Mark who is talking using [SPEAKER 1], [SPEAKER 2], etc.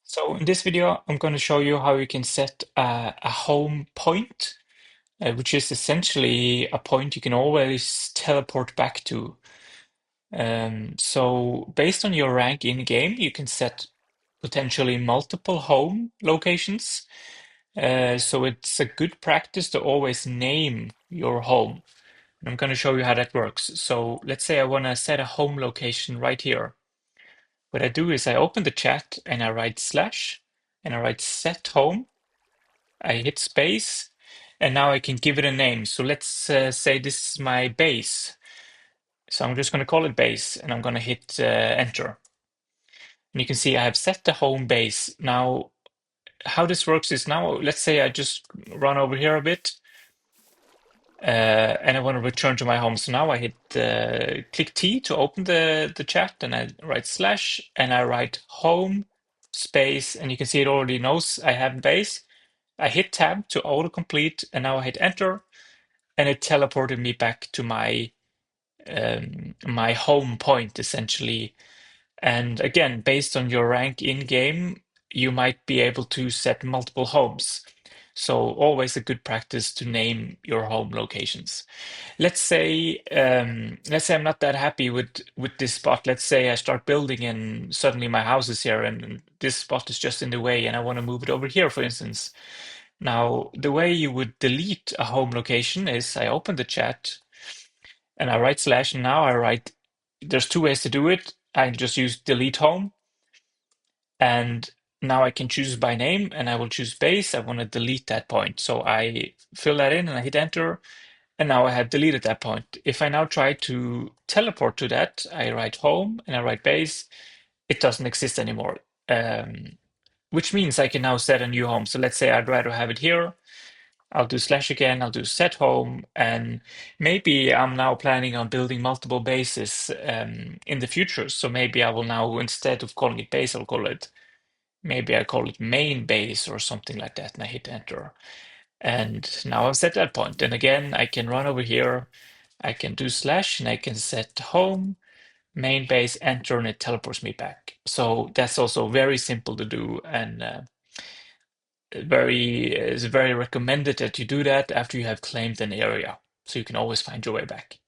[SPEAKER 1] So in this video, I'm going to show you how you can set a home point, which is essentially a point you can always teleport back to. So based on your rank in game, you can set potentially multiple home locations. So it's a good practice to always name your home. And I'm going to show you how that works. So let's say I want to set a home location right here. What I do is I open the chat and I write slash and I write set home. I hit space and now I can give it a name. So let's say this is my base. So I'm just going to call it base and I'm going to hit enter. And you can see I have set the home base. Now, how this works is now, let's say I just run over here a bit and I want to return to my home. So now I hit click T to open the chat and I write slash and I write home space and you can see it already knows I have base. I hit tab to autocomplete and now I hit enter and it teleported me back to my home point essentially. And again, based on your rank in game, you might be able to set multiple homes. So always a good practice to name your home locations. Let's say I'm not that happy with this spot. Let's say I start building and suddenly my house is here and this spot is just in the way and I want to move it over here, for instance. Now, the way you would delete a home location is I open the chat and I write slash, and now I write, there's two ways to do it. I just use delete home, and now I can choose by name, and I will choose base. I want to delete that point. So I fill that in and I hit enter, and now I have deleted that point. If I now try to teleport to that, I write home and I write base, it doesn't exist anymore. Which means I can now set a new home. So let's say I'd rather have it here. I'll do slash again, I'll do set home, and maybe I'm now planning on building multiple bases in the future. So maybe I will now, instead of calling it base, I'll call it, maybe I call it main base or something like that, and I hit enter. And now I've set that point. And again, I can run over here, I can do slash, and I can set home, main base, enter, and it teleports me back. So that's also very simple to do, and it's very recommended that you do that after you have claimed an area, so you can always find your way back.